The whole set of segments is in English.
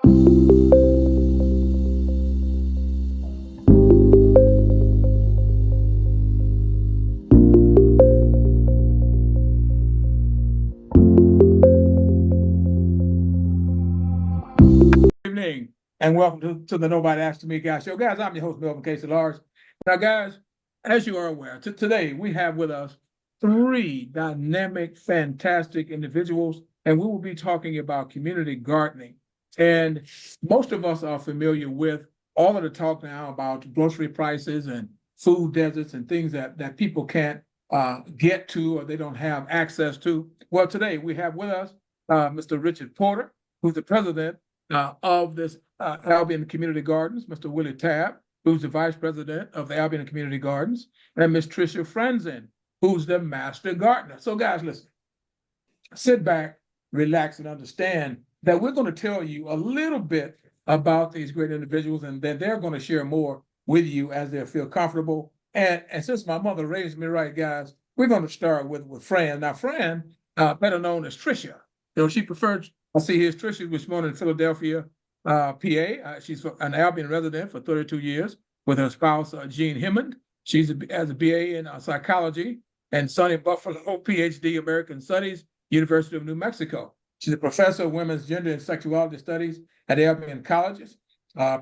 Evening and welcome to the Nobody Asked Me Guy Show. Guys, I'm your host, Melvin Casey Large. Now, guys, as you are aware, today we have with us three dynamic, fantastic individuals, and we will be talking about community gardening. And most of us are familiar with all of the talk now about grocery prices and food deserts and things that people can't get to or they don't have access to. Well, today we have with us Mr. Richard Porter, who's the president of this Albion Community Gardens, Mr. Willie Tabb, who's the vice president of the Albion Community Gardens, and Ms. Trisha Franzen, who's the master gardener. So guys, listen, sit back, relax, and understand that we're going to tell you a little bit about these great individuals, and then they're going to share more with you as they feel comfortable. And since my mother raised me right, guys, we're going to start with Fran. Now, Fran, better known as Trisha, she prefers, I see here's Trisha, was born in Philadelphia, PA. She's an Albion resident for 32 years with her spouse, Jean Hammond. She's has a BA in psychology, and Sonny Buffalo, PhD, American Studies, University of New Mexico. She's a professor of women's gender and sexuality studies at Albion Colleges.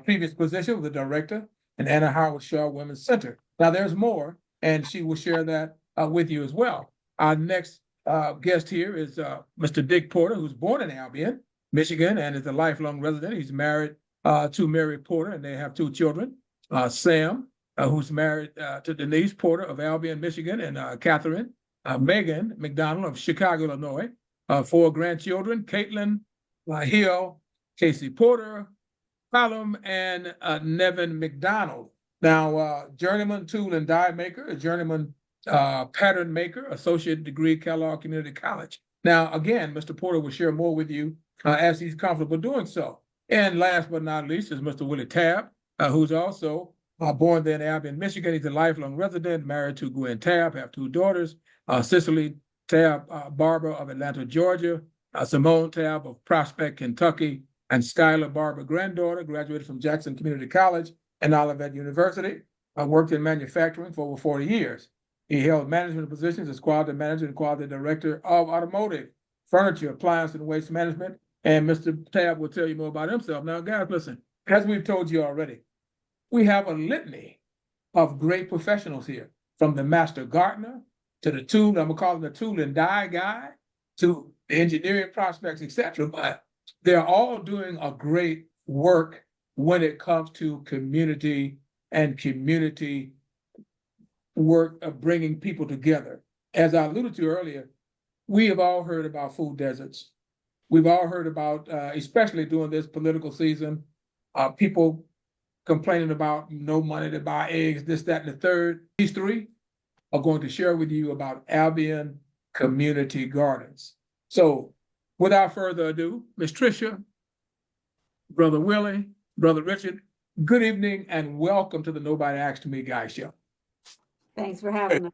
Previous position was the director in Anna Howard Shaw Women's Center. Now there's more, and she will share that with you as well. Our next guest here is Mr. Dick Porter, who's born in Albion, Michigan, and is a lifelong resident. He's married to Mary Porter, and they have two children. Sam, who's married to Denise Porter of Albion, Michigan, and Catherine Megan McDonald of Chicago, Illinois. 4 grandchildren: Caitlin Hill, Casey Porter, Callum, and Nevin McDonald. Now, journeyman tool and die maker, a journeyman pattern maker, associate degree, Kellogg Community College. Now, again, Mr. Porter will share more with you as he's comfortable doing so. And last but not least is Mr. Willie Tabb, who's also born there in Albion, Michigan. He's a lifelong resident, married to Gwen Tabb, have 2 daughters, Cicely Tabb Barber of Atlanta, Georgia, Simone Tabb of Prospect, Kentucky, and Skylar Barber, granddaughter, graduated from Jackson Community College and Olivet University. Worked in manufacturing for over 40 years. He held management positions as quality manager and quality director of automotive, furniture, appliance, and waste management. And Mr. Tabb will tell you more about himself. Now, guys, listen, as we've told you already, we have a litany of great professionals here, from the master gardener to the tool, I'm gonna call him the tool and die guy, to the engineering prospects, etc. But they're all doing a great work when it comes to community and community work of bringing people together. As I alluded to earlier, we have all heard about food deserts. We've all heard about, especially during this political season, people complaining about no money to buy eggs, this, that, and the third. These three are going to share with you about Albion Community Gardens. So without further ado, Ms. Trisha, Brother Willie, Brother Richard, good evening and welcome to the Nobody Asked Me Guy Show. Thanks for having us.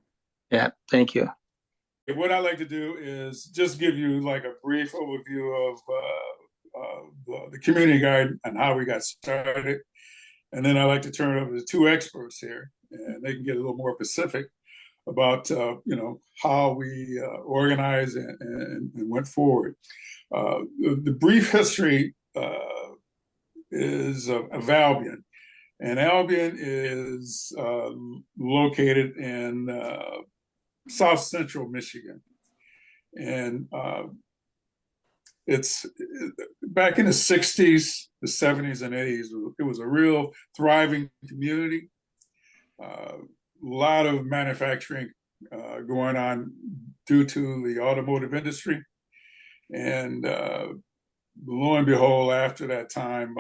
Yeah, thank you. What I like to do is just give you like a brief overview of the community garden and how we got started. And then I like to turn it over to 2 experts here, and they can get a little more specific about how we organized and went forward. The brief history is of Albion. And Albion is located in South Central Michigan. And it's back in the 60s, the 70s, and 80s, it was a real thriving community. A lot of manufacturing going on due to the automotive industry. And lo and behold, after that time,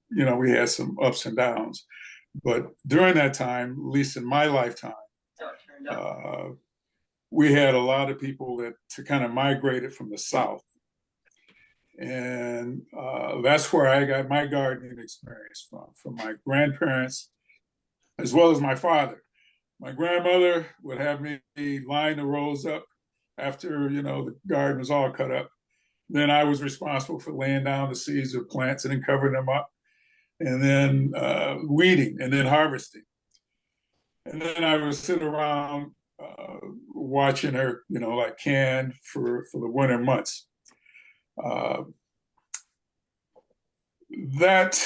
we had some ups and downs. But during that time, at least in my lifetime, we had a lot of people that kind of migrated from the South. And that's where I got my gardening experience from my grandparents, as well as my father. My grandmother would have me line the rows up after, the garden was all cut up. Then I was responsible for laying down the seeds of plants and then covering them up, and then weeding, and then harvesting. And then I would sit around watching her, like can for the winter months. That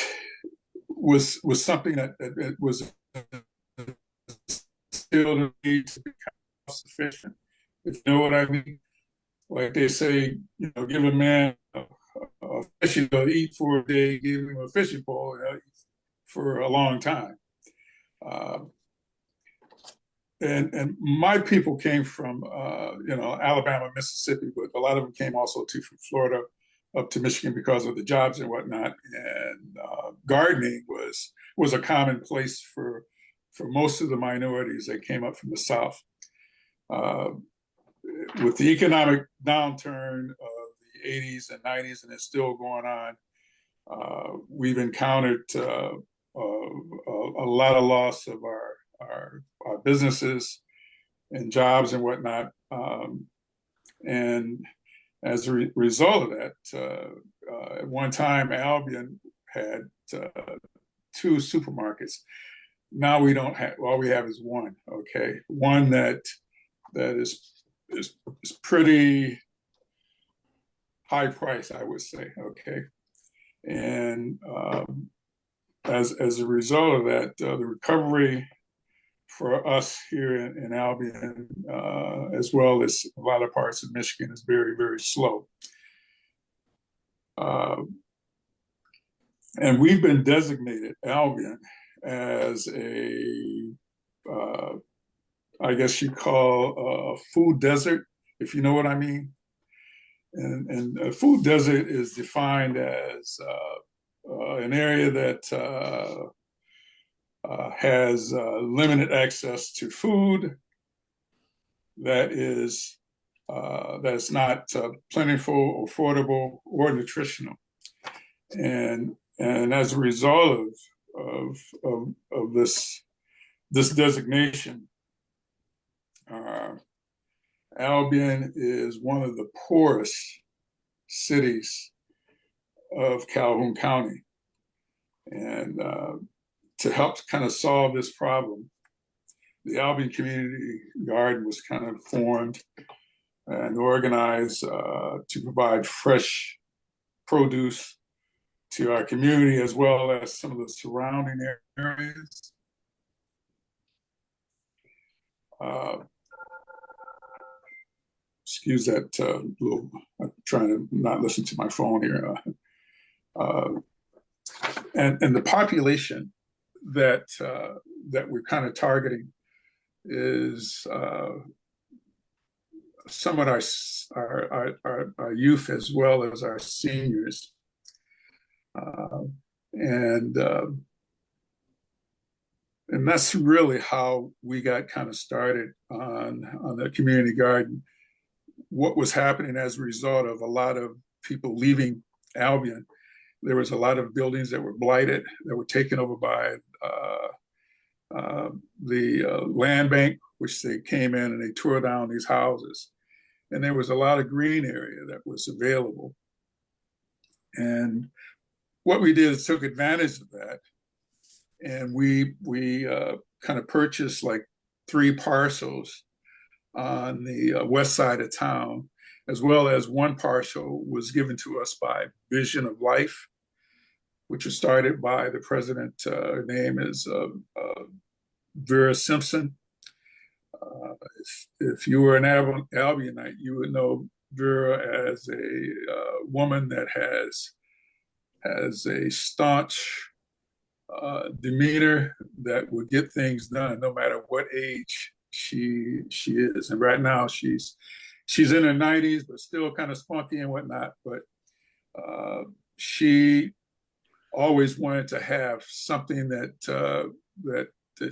was something that was still the need to become sufficient. If you know what I mean. Like they say, give a man a fish to eat for a day, give him a fishing pole for a long time. And my people came from Alabama, Mississippi, but a lot of them came also too from Florida up to Michigan because of the jobs and whatnot. And gardening was a common place for most of the minorities that came up from the South. With the economic downturn of the 80s and 90s, and it's still going on, we've encountered a lot of loss of our businesses and jobs and whatnot. And as a result of that, at one time, Albion had 2 supermarkets. Now we don't have, all we have is one, okay? One that is pretty high price, I would say, okay? And as a result of that, the recovery for us here in Albion, as well as a lot of parts of Michigan, is very, very slow. And we've been designated, Albion, as I guess you call a food desert, if you know what I mean. And a food desert is defined as an area that has limited access to food, that's not plentiful, affordable, or nutritional. And as a result of this designation, Albion is one of the poorest cities of Calhoun County. And to help kind of solve this problem, the Albion Community Garden was kind of formed and organized to provide fresh produce to our community, as well as some of the surrounding areas. Excuse that little, I'm trying to not listen to my phone here. And the population that we're kind of targeting is some of our youth, as well as our seniors. And that's really how we got kind of started on the community garden. What was happening as a result of a lot of people leaving Albion, there was a lot of buildings that were blighted, that were taken over by the land bank, which they came in and they tore down these houses. And there was a lot of green area that was available. And what we did is took advantage of that. And we kind of purchased like 3 parcels on the west side of town, as well as one parcel was given to us by Vision of Life, which was started by the president. Her name is Vera Simpson. If you were an Albionite, you would know Vera as a woman that has a staunch demeanor that would get things done no matter what age she is. And right now she's in her 90s, but still kind of spunky and whatnot. But she always wanted to have something that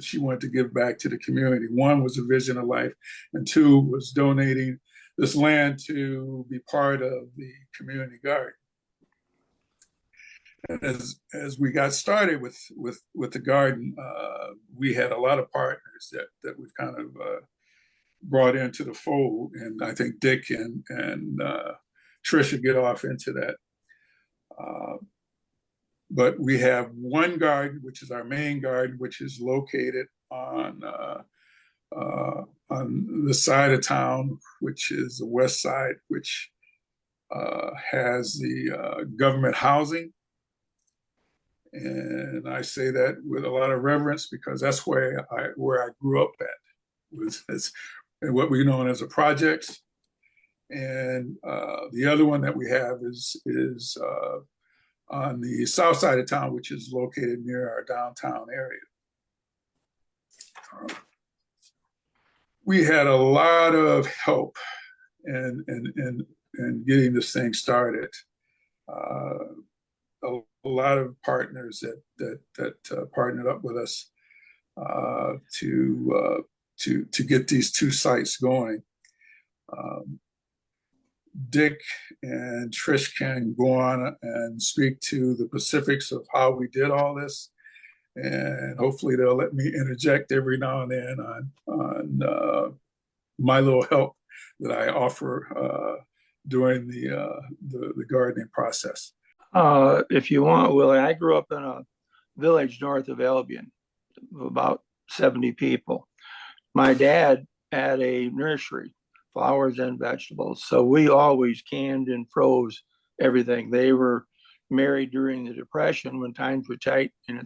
she wanted to give back to the community. One was a Vision of Life, and 2 was donating this land to be part of the community garden. As we got started with the garden, we had a lot of partners that we've kind of brought into the fold, and I think Dick and Trisha get off into that. But we have one garden, which is our main garden, which is located on the side of town, which is the west side, which has the government housing. And I say that with a lot of reverence because that's where I grew up at, was what we know as a projects. And the other one that we have is on the south side of town, which is located near our downtown area. We had a lot of help in getting this thing started. A lot of partners that partnered up with us to get these two sites going. Dick and Trish can go on and speak to the specifics of how we did all this, and hopefully they'll let me interject every now and then on my little help that I offer during the gardening process. If you want, Willie, I grew up in a village north of Albion, about 70 people. My dad had a nursery, flowers and vegetables. So we always canned and froze everything. They were married during the Depression when times were tight. And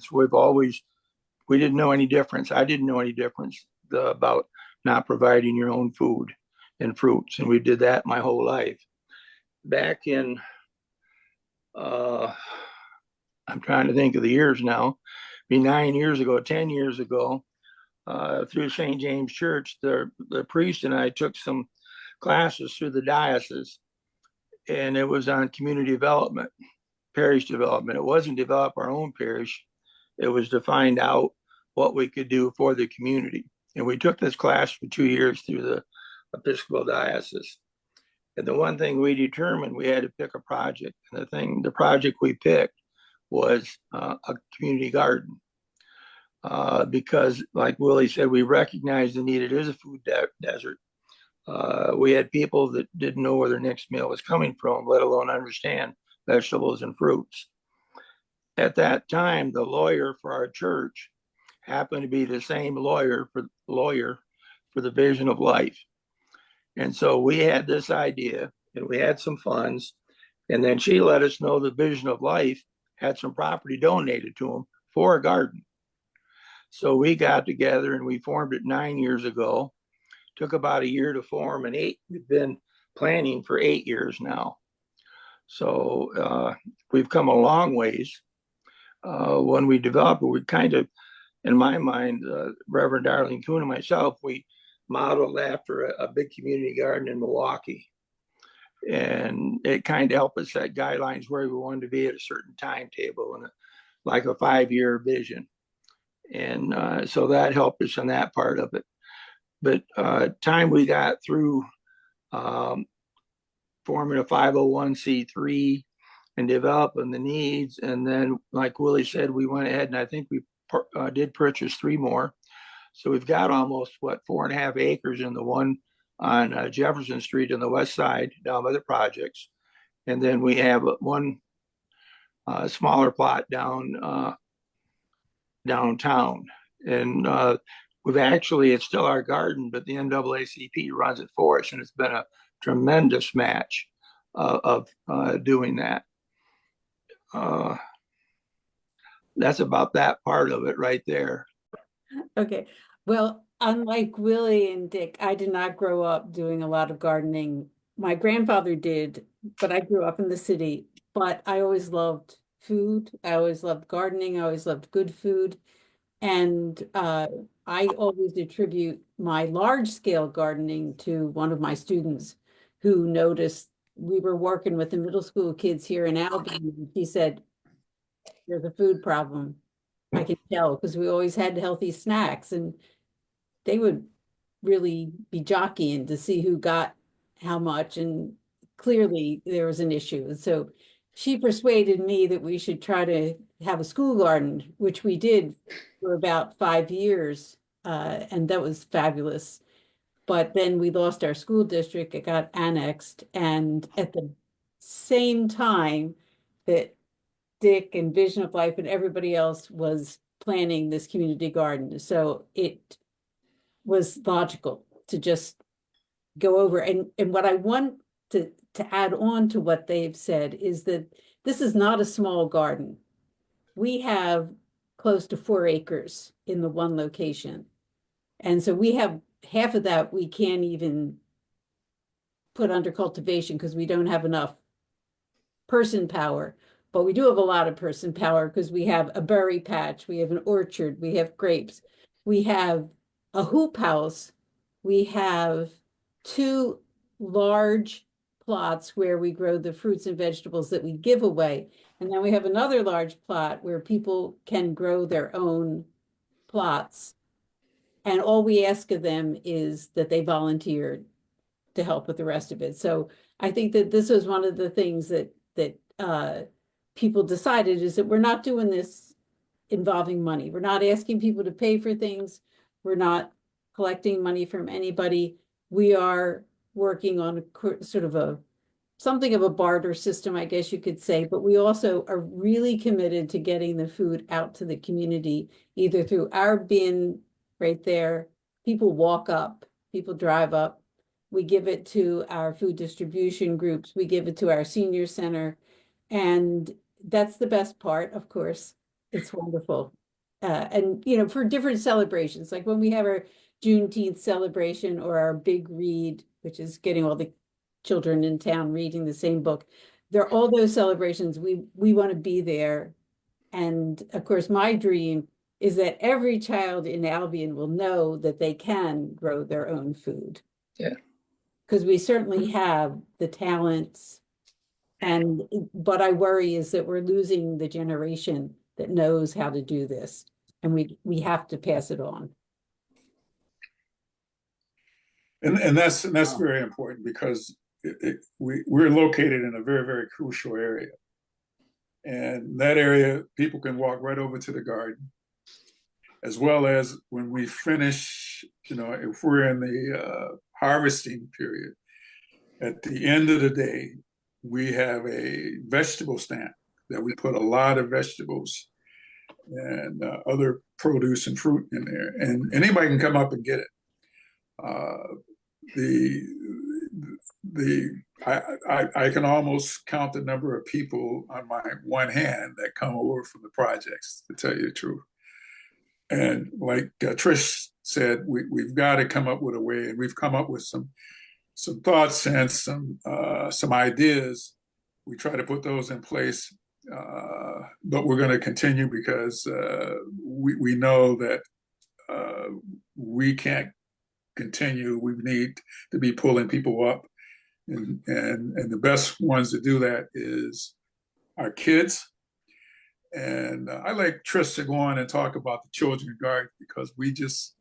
we didn't know any difference. I didn't know any difference about not providing your own food and fruits. And we did that my whole life. Back in, I'm trying to think of the years now, 9 years ago, 10 years ago, through St. James Church, the priest and I took some classes through the diocese, and it was on community development, parish development. It wasn't develop our own parish. It was to find out what we could do for the community. And we took this class for 2 years through the Episcopal Diocese. And the one thing we determined, we had to pick a project. And the project we picked was a community garden. Because like Willie said, we recognized the need. It is a food desert. We had people that didn't know where their next meal was coming from, let alone understand vegetables and fruits. At that time, the lawyer for our church happened to be the same lawyer for the Vision of Life. And so we had this idea and we had some funds. And then she let us know the Vision of Life had some property donated to them for a garden. So we got together and we formed it 9 years ago. Took about a year to form, and we've been planning for 8 years now. So we've come a long ways. When we developed it, we kind of, in my mind, Reverend Darlene Kuhn and myself, we modeled after a big community garden in Milwaukee. And it kind of helped us set guidelines where we wanted to be at a certain timetable and like a 5-year vision. And so that helped us in that part of it. But time we got through forming a 501c3 and developing the needs. And then, like Willie said, we went ahead and I think we did purchase 3 more. So we've got almost, 4.5 acres in the one on Jefferson Street on the west side down by the projects. And then we have one smaller plot downtown. And we've actually, it's still our garden, but the NAACP runs it for us. And it's been a tremendous match of doing that. That's about that part of it right there. Okay. Well, unlike Willie and Dick, I did not grow up doing a lot of gardening. My grandfather did, but I grew up in the city. But I always loved food. I always loved gardening. I always loved good food. And I always attribute my large-scale gardening to one of my students who noticed we were working with the middle school kids here in Albion. He said, "There's a food problem. I can tell because we always had healthy snacks." And they would really be jockeying to see who got how much. And clearly there was an issue. So she persuaded me that we should try to have a school garden, which we did for about 5 years. And that was fabulous. But then we lost our school district. It got annexed. And at the same time that Dick and Vision of Life and everybody else was planning this community garden. So it was logical to just go over. And what I want to add on to what they've said is that this is not a small garden. We have close to 4 acres in the one location. And so we have half of that we can't even put under cultivation because we don't have enough person power. But we do have a lot of person power because we have a berry patch, we have an orchard, we have grapes, we have a hoop house, we have 2 large plots where we grow the fruits and vegetables that we give away. And then we have another large plot where people can grow their own plots. And all we ask of them is that they volunteer to help with the rest of it. So I think that this was one of the things that people decided is that we're not doing this involving money. We're not asking people to pay for things. We're not collecting money from anybody. We are working on a sort of something of a barter system, I guess you could say, but we also are really committed to getting the food out to the community, either through our bin right there. People walk up, people drive up. We give it to our food distribution groups. We give it to our senior center. And that's the best part, of course. It's wonderful. And, for different celebrations, like when we have our Juneteenth celebration or our big read, which is getting all the children in town reading the same book. They're all those celebrations. We want to be there. And of course, my dream is that every child in Albion will know that they can grow their own food. Yeah. Because we certainly have the talents. And what I worry is that we're losing the generation that knows how to do this. And we have to pass it on. And that's very important because we're located in a very, very crucial area. And that area, people can walk right over to the garden, as well as when we finish, if we're in the harvesting period, at the end of the day, we have a vegetable stand that we put a lot of vegetables and other produce and fruit in there. And anybody can come up and get it. I can almost count the number of people on my one hand that come over from the projects, to tell you the truth. And like Trish said, we've got to come up with a way, and we've come up with some thoughts and some ideas. We try to put those in place, but we're going to continue because we know that we can't continue. We need to be pulling people up, and the best ones to do that is our kids. And I like Trish to go on and talk about the children's garden because we just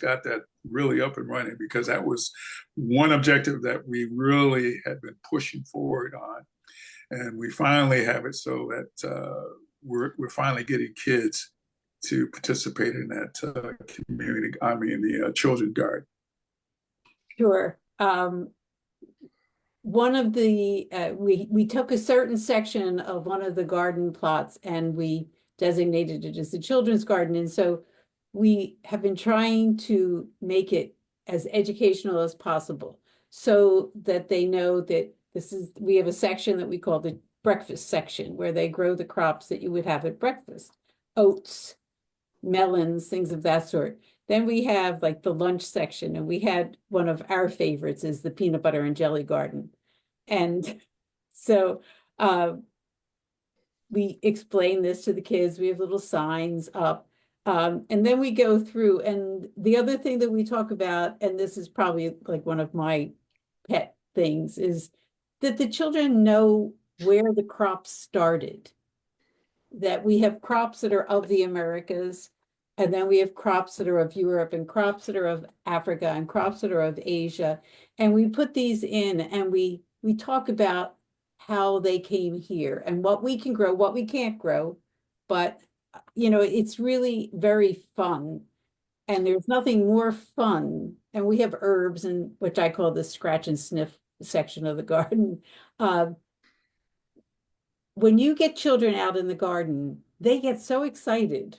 got that really up and running, because that was one objective that we really had been pushing forward on, and we finally have it so that we're finally getting kids to participate in that the children's garden. Sure. One of the, we took a certain section of one of the garden plots and we designated it as the children's garden. And so we have been trying to make it as educational as possible so that they know that we have a section that we call the breakfast section, where they grow the crops that you would have at breakfast: oats, melons, things of that sort. Then we have like the lunch section, and we had one of our favorites is the peanut butter and jelly garden. And so we explain this to the kids. We have little signs up. And then we go through, and the other thing that we talk about, and this is probably like one of my pet things, is that the children know where the crops started. That we have crops that are of the Americas, and then we have crops that are of Europe, and crops that are of Africa, and crops that are of Asia. And we put these in, and we talk about how they came here and what we can grow, what we can't grow. But, it's really very fun. And there's nothing more fun. And we have herbs, and which I call the scratch and sniff section of the garden. when you get children out in the garden, they get so excited.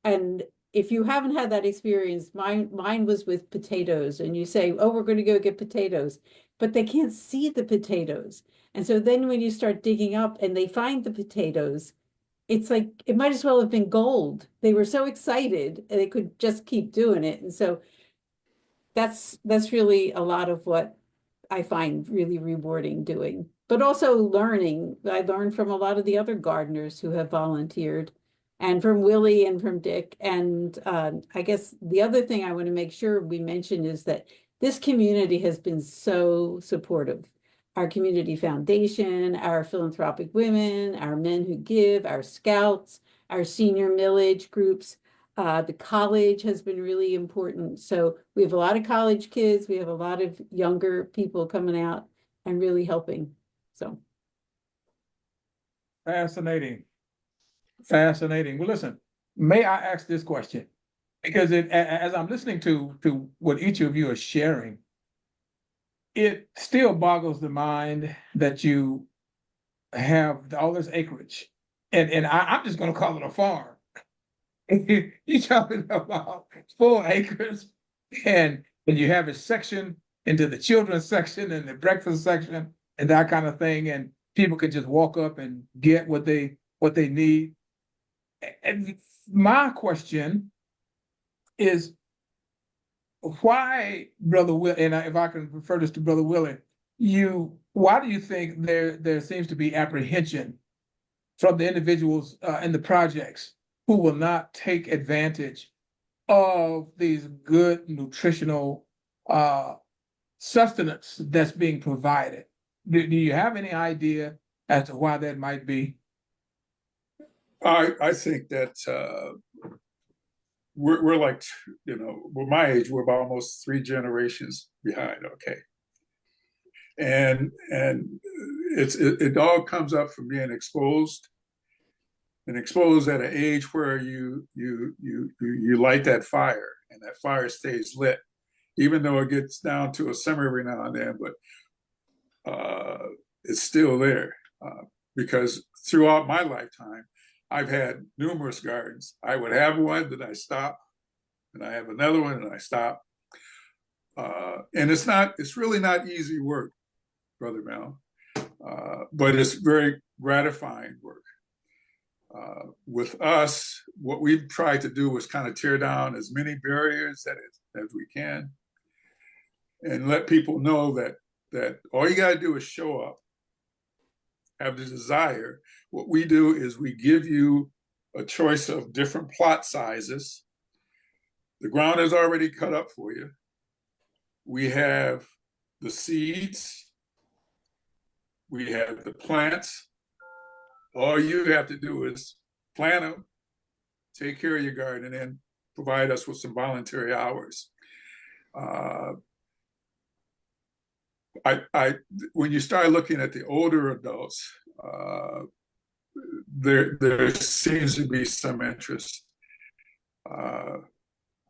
And if you haven't had that experience, mine was with potatoes, and you say, "Oh, we're going to go get potatoes," but they can't see the potatoes. And so then when you start digging up and they find the potatoes, it's like it might as well have been gold. They were so excited and they could just keep doing it. And so that's really a lot of what I find really rewarding doing, but also learning. I learned from a lot of the other gardeners who have volunteered, and from Willie and from Dick. And I guess the other thing I want to make sure we mention is that this community has been so supportive. Our community foundation, our philanthropic women, our men who give, our scouts, our senior millage groups. The college has been really important. So we have a lot of college kids. We have a lot of younger people coming out and really helping. So Fascinating. Fascinating. Well, listen, may I ask this question? Because as I'm listening to what each of you are sharing, it still boggles the mind that you have all this acreage. And I'm just going to call it a farm. You're talking about 4 acres, and you have a section into the children's section and the breakfast section and that kind of thing, and people can just walk up and get what they need. And my question is, why, Brother Will, and if I can refer this to Brother Willie, why do you think there seems to be apprehension from the individuals in the projects who will not take advantage of these good nutritional sustenance that's being provided? Do you have any idea as to why that might be? I think that we're like, we're my age, we're about almost 3 generations behind, okay? And it all comes up from being exposed, and exposed at an age where you light that fire, and that fire stays lit, even though it gets down to a simmer every now and then, but it's still there. Because throughout my lifetime, I've had numerous gardens. I would have one, then I stop, and I have another one, and I stop. And it's really not easy work, Brother Mel, but it's very gratifying work. With us, what we've tried to do was kind of tear down as many barriers as we can, and let people know that all you got to do is show up, have the desire. What we do is we give you a choice of different plot sizes. The ground is already cut up for you. We have the seeds. We have the plants. All you have to do is plant them, take care of your garden, and then provide us with some voluntary hours. When you start looking at the older adults, there seems to be some interest.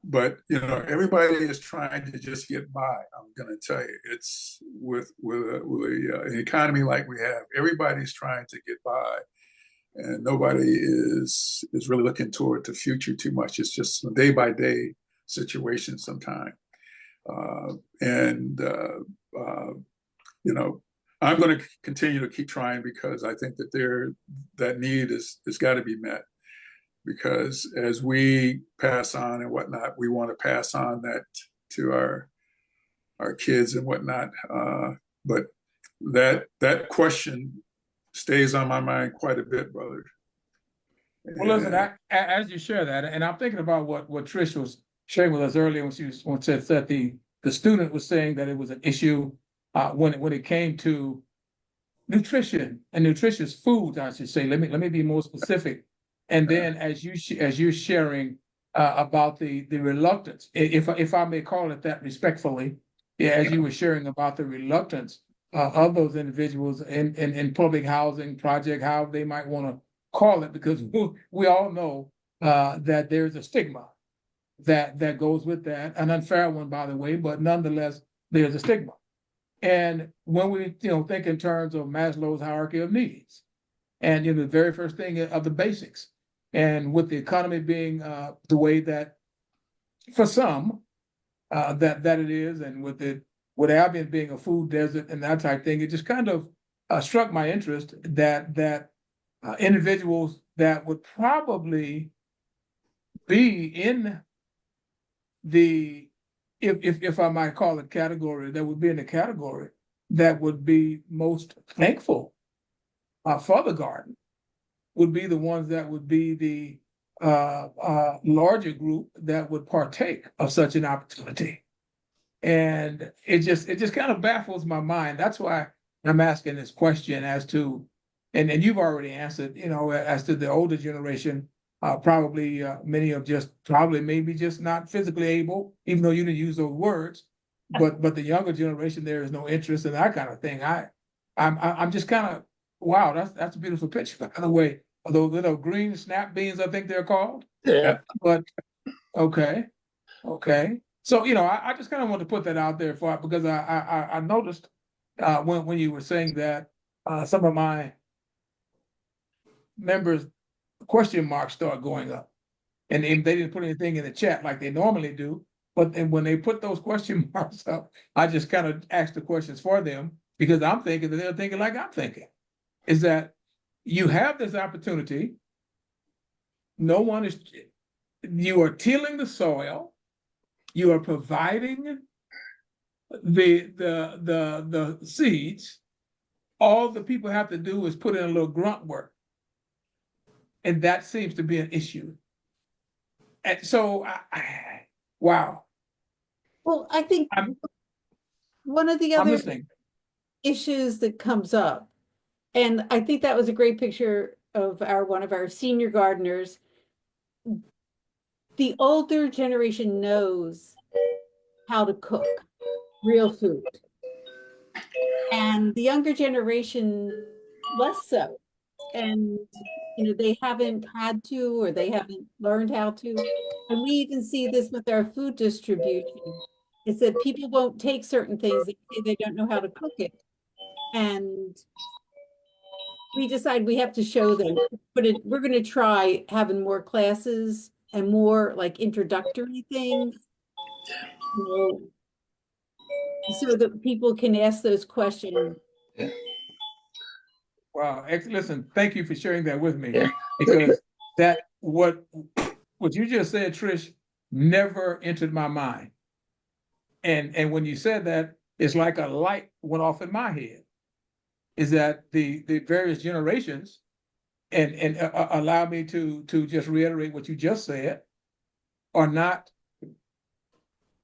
But everybody is trying to just get by. I'm going to tell you, it's with an economy like we have, everybody's trying to get by, and nobody is really looking toward the future too much. It's just a day by day situation sometimes. I'm going to continue to keep trying, because I think that that need is got to be met. Because as we pass on and whatnot, we want to pass on that to our kids and whatnot. But that question stays on my mind quite a bit, brother. Well, listen, as you share that, and I'm thinking about what Trish was sharing with us earlier when she said that the student was saying that it was an issue when it came to nutrition and nutritious foods, I should say. Let me be more specific. And then as you're sharing about the reluctance, if I may call it that respectfully, as you were sharing about the reluctance of those individuals in public housing project, however they might want to call it, because we all know that there's a stigma that goes with that, an unfair one, by the way, but nonetheless, there's a stigma. And when we think in terms of Maslow's hierarchy of needs, And the very first thing of the basics. And with the economy being the way that for some that it is, and with Albion being a food desert and that type thing, it just kind of struck my interest that individuals that would probably be in the if I might call it category, that would be in the category that would be most thankful for the garden would be the ones that would be the larger group that would partake of such an opportunity. And it just kind of baffles my mind. That's why I'm asking this question as to, and you've already answered, as to the older generation, probably many of probably maybe just not physically able, even though you didn't use those words. But the younger generation, there is no interest in that kind of thing. I'm just kind of, wow, that's a beautiful picture. By the way, those little green snap beans, I think they're called. Yeah. But okay. So I just kind of want to put that out there because I noticed when you were saying that some of my members' question marks start going up, and they didn't put anything in the chat like they normally do. But then when they put those question marks up, I just kind of asked the questions for them because I'm thinking that they're thinking like I'm thinking. Is that you have this opportunity? You are tilling the soil. You are providing the seeds. All the people have to do is put in a little grunt work. And that seems to be an issue. And so, wow. Well, I think one of the I'm other listening. issues that comes up, and I think that was a great picture of one of our senior gardeners. The older generation knows how to cook real food, and the younger generation less so. And they haven't had to, or they haven't learned how to. And we even see this with our food distribution. It's that people won't take certain things. They say they don't know how to cook it. And we decide we have to show them, but we're going to try having more classes and more like introductory things, so that people can ask those questions. Yeah. Wow. Listen, thank you for sharing that with me. Yeah. Because that what you just said, Trish, never entered my mind. And when you said that, it's like a light went off in my head. Is that the various generations, and allow me to just reiterate what you just said, are not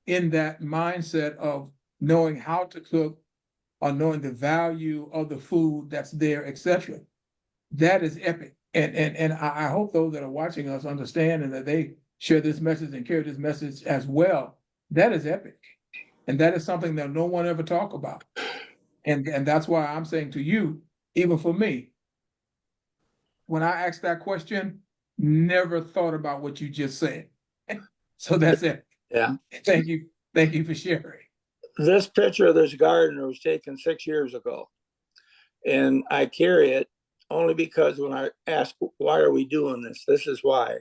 in that mindset of knowing how to cook or knowing the value of the food that's there, etc. That is epic. And I hope those that are watching us understand and that they share this message and carry this message as well. That is epic. And that is something that no one ever talk about. And that's why I'm saying to you, even for me, when I asked that question, never thought about what you just said. So that's it. Yeah. Thank you for sharing. This picture of this garden was taken 6 years ago. And I carry it only because when I ask, why are we doing this? This is why.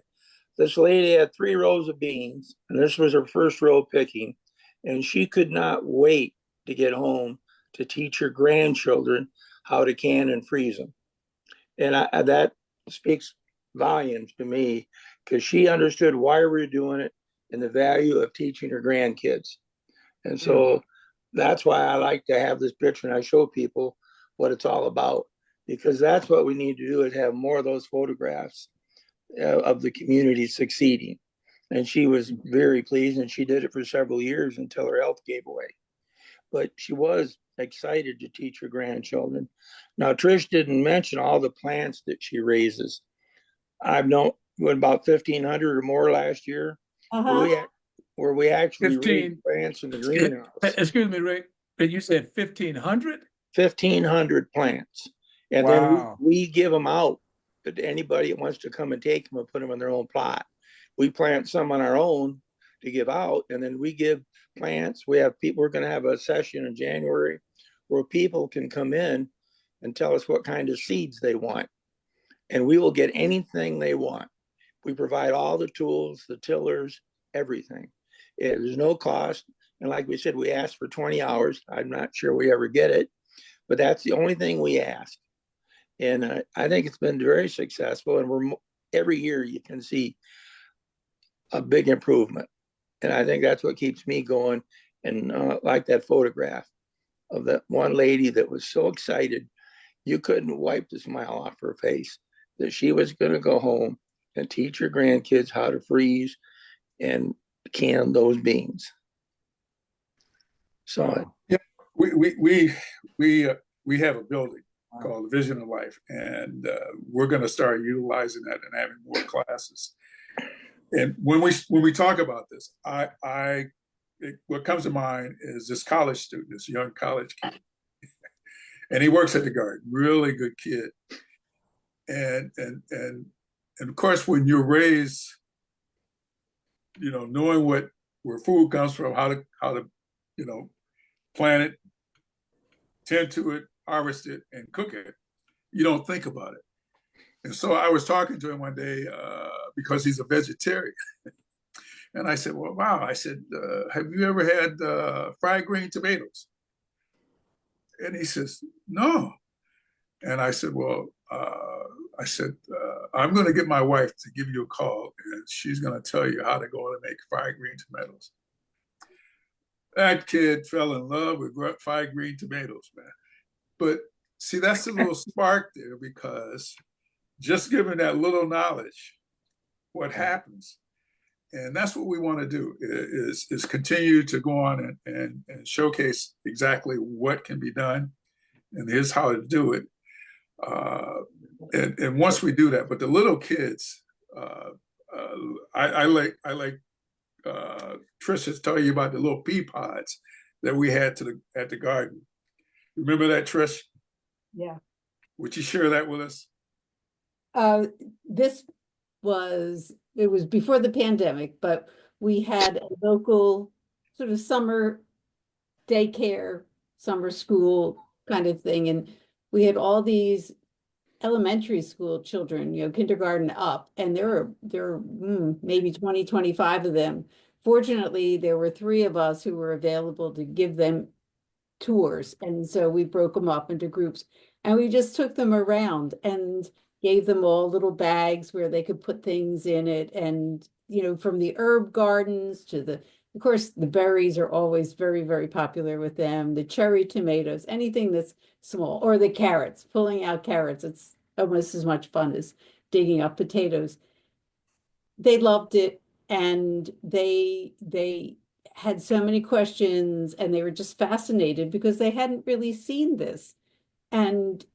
This lady had 3 rows of beans, and this was her first row picking. And she could not wait to get home to teach her grandchildren how to can and freeze them. And that speaks volumes to me, because she understood why we were doing it and the value of teaching her grandkids. And so that's why I like to have this picture and I show people what it's all about, because that's what we need to do, is have more of those photographs of the community succeeding. And she was very pleased, and she did it for several years until her health gave way. But she was excited to teach her grandchildren. Now, Trish didn't mention all the plants that she raises. I've known about 1,500 or more last year, where we actually raised plants in the greenhouse. Excuse me, Rick, but you said 1,500? 1,500 plants. And wow. Then we give them out to anybody that wants to come and take them and put them in their own plot. We plant some on our own to give out, and then we give plants. We have people, we're going to have a session in January where people can come in and tell us what kind of seeds they want. and we will get anything they want. We provide all the tools, the tillers, everything. There's no cost. And like we said, we ask for 20 hours. I'm not sure we ever get it, but that's the only thing we ask. And I think it's been very successful. And every year you can see a big improvement. And I think that's what keeps me going. And like that photograph of that one lady that was so excited, you couldn't wipe the smile off her face that she was going to go home and teach her grandkids how to freeze and can those beans. So yeah, we have a building called the Vision of Life, and we're going to start utilizing that and having more classes. And when we talk about this, what comes to mind is this college student, this young college kid, and he works at the garden. Really good kid, and of course, when you're raised, you know, knowing where food comes from, how to you know, plant it, tend to it, harvest it, and cook it, you don't think about it. And so I was talking to him one day because he's a vegetarian. And I said, well, wow. I said, have you ever had fried green tomatoes? And he says, no. And I said, well, I'm going to get my wife to give you a call, and she's going to tell you how to go and make fried green tomatoes. That kid fell in love with fried green tomatoes, man. But see, that's a little spark there, because just given that little knowledge, what happens? And that's what we want to do is continue to go on and showcase exactly what can be done, and here's how to do it. And once we do that, but the little kids, I like Trisha tell you about the little pea pods that we had at the garden. Remember that, Trish? Yeah. Would you share that with us? It was before the pandemic, but we had a local sort of summer daycare, summer school kind of thing. And we had all these elementary school children, you know, kindergarten up, and there were maybe 20, 25 of them. Fortunately, there were 3 of us who were available to give them tours. And so we broke them up into groups, and we just took them around and gave them all little bags where they could put things in it. And, you know, from the herb gardens to of course, the berries are always very, very popular with them, the cherry tomatoes, anything that's small, or the carrots, pulling out carrots. It's almost as much fun as digging up potatoes. They loved it, and they had so many questions, and they were just fascinated because they hadn't really seen this. And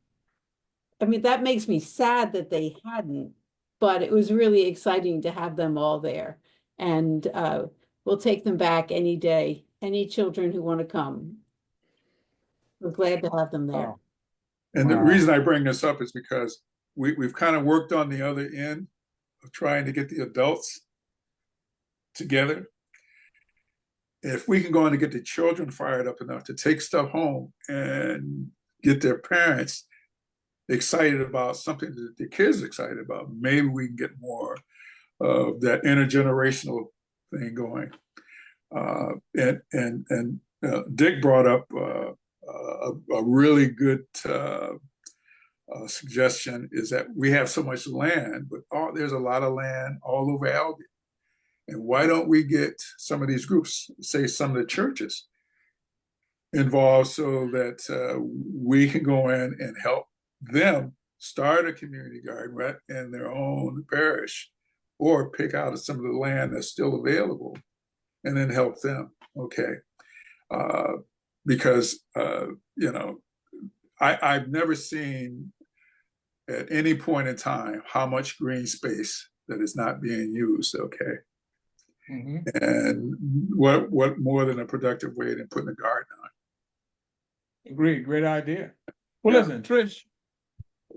I mean, that makes me sad that they hadn't, but it was really exciting to have them all there. And we'll take them back any day, any children who want to come. We're glad to have them there. Wow. And the reason I bring this up is because we've kind of worked on the other end of trying to get the adults together. If we can go on to get the children fired up enough to take stuff home and get their parents excited about something that the kids are excited about, maybe we can get more of that intergenerational thing going. And Dick brought up a really good suggestion, is that we have so much land, but there's a lot of land all over Albion. And why don't we get some of these groups, say some of the churches, involved so that we can go in and help them start a community garden right in their own parish, or pick out some of the land that's still available and then help them. Okay. Because, you know, I've never seen at any point in time how much green space that is not being used. Okay. Mm-hmm. And what more than a productive way than putting a garden on? Agreed. Great idea. Well, yeah. Listen, Trish,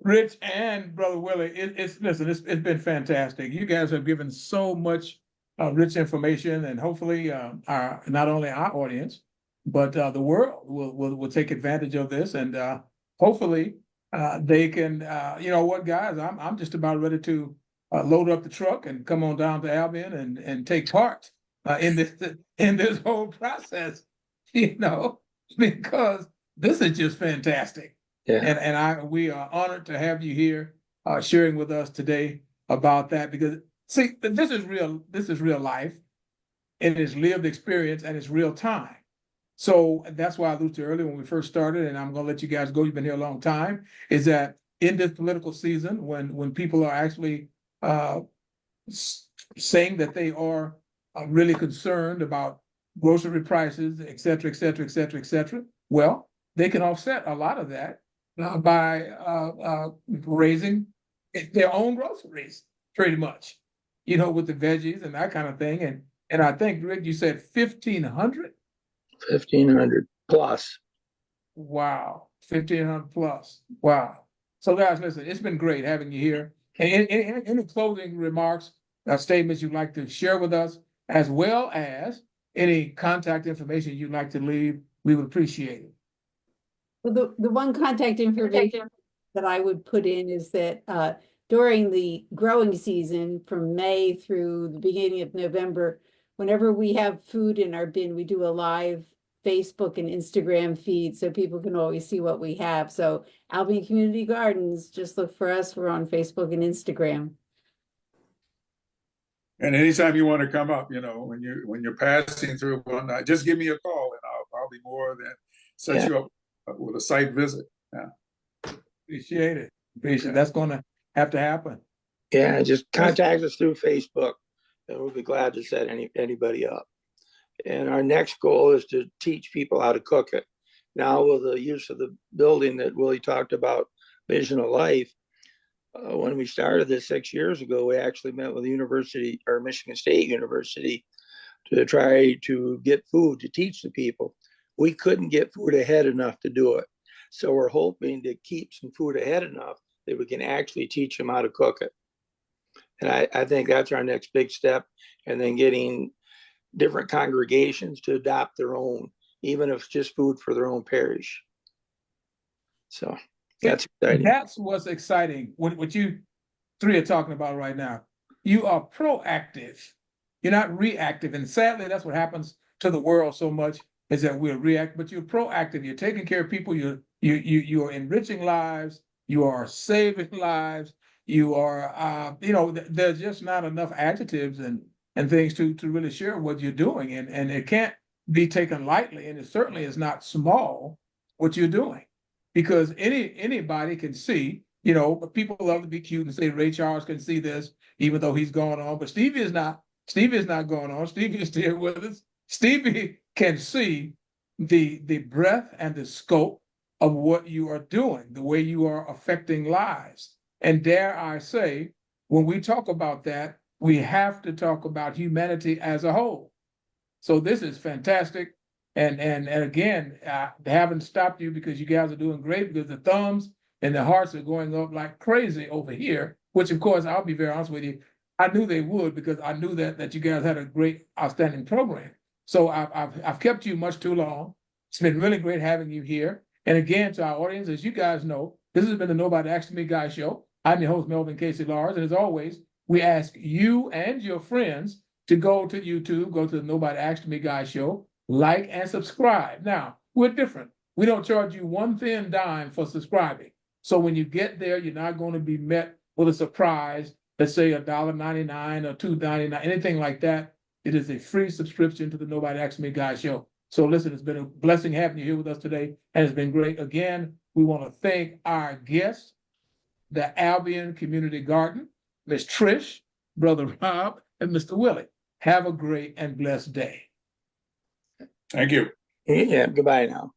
Rich, and Brother Willie, it's been fantastic. You guys have given so much rich information, and hopefully not only our audience, but the world will take advantage of this, and hopefully they can, you know what, guys, I'm just about ready to load up the truck and come on down to Albion and take part in this whole process, you know, because this is just fantastic. Yeah. And we are honored to have you here sharing with us today about that, because see, this is real life. It is lived experience and it's real time. So that's why I alluded to earlier when we first started, and I'm going to let you guys go. You've been here a long time. Is that in this political season, when people are actually saying that they are really concerned about grocery prices, et cetera, et cetera, et cetera, et cetera, well, they can offset a lot of that by raising their own groceries, pretty much, you know, with the veggies and that kind of thing. And I think, Rick, you said 1,500. 1,500 plus. Wow, 1,500 plus. Wow. So, guys, listen, it's been great having you here. And any closing remarks, statements you'd like to share with us, as well as any contact information you'd like to leave, we would appreciate it. Well, the one contact information that I would put in is that during the growing season from May through the beginning of November, whenever we have food in our bin, we do a live Facebook and Instagram feed so people can always see what we have. So Albion Community Gardens, just look for us. We're on Facebook and Instagram. And anytime you want to come up, you know, when you're passing through one night, just give me a call and I'll be more than set you up with a site visit. Yeah. Appreciate it. Appreciate it. That's going to have to happen. Yeah, just contact us through Facebook and we'll be glad to set anybody up. And our next goal is to teach people how to cook it. Now, with the use of the building that Willie talked about, Vision of Life, when we started this 6 years ago, we actually met with the university, or Michigan State University, to try to get food to teach the people. We couldn't get food ahead enough to do it. So we're hoping to keep some food ahead enough that we can actually teach them how to cook it. And I think that's our next big step. And then getting different congregations to adopt their own, even if it's just food for their own parish. So that's exciting. That's what's exciting. What you three are talking about right now. You are proactive. You're not reactive. And sadly, that's what happens to the world so much, is that we're reactive, but you're proactive. You're taking care of people. You are enriching lives. You are saving lives. You are, you know, there's just not enough adjectives and things to really share what you're doing. And it can't be taken lightly. And it certainly is not small what you're doing, because anybody can see, you know, but people love to be cute and say Ray Charles can see this, even though he's going on. But Stevie is not going on. Stevie is here with us. Stevie can see the breadth and the scope of what you are doing, the way you are affecting lives. And dare I say, when we talk about that, we have to talk about humanity as a whole. So this is fantastic. And again, they haven't stopped you because you guys are doing great, because the thumbs and the hearts are going up like crazy over here, which of course, I'll be very honest with you, I knew they would, because I knew that you guys had a great, outstanding program. So I've kept you much too long. It's been really great having you here. And again, to our audience, as you guys know, this has been the Nobody Asked Me Guy Show. I'm your host, Melvin Casey Lars. And as always, we ask you and your friends to go to YouTube, go to the Nobody Asked Me Guy Show, like and subscribe. Now, we're different. We don't charge you one thin dime for subscribing. So when you get there, you're not going to be met with a surprise, let's say $1.99 or $2.99, anything like that. It is a free subscription to the Nobody Asked Me Guy Show. So listen, it's been a blessing having you here with us today, and it's been great. Again, we want to thank our guests, the Albion Community Garden, Ms. Trish, Brother Rob, and Mr. Willie. Have a great and blessed day. Thank you. Yeah, goodbye now.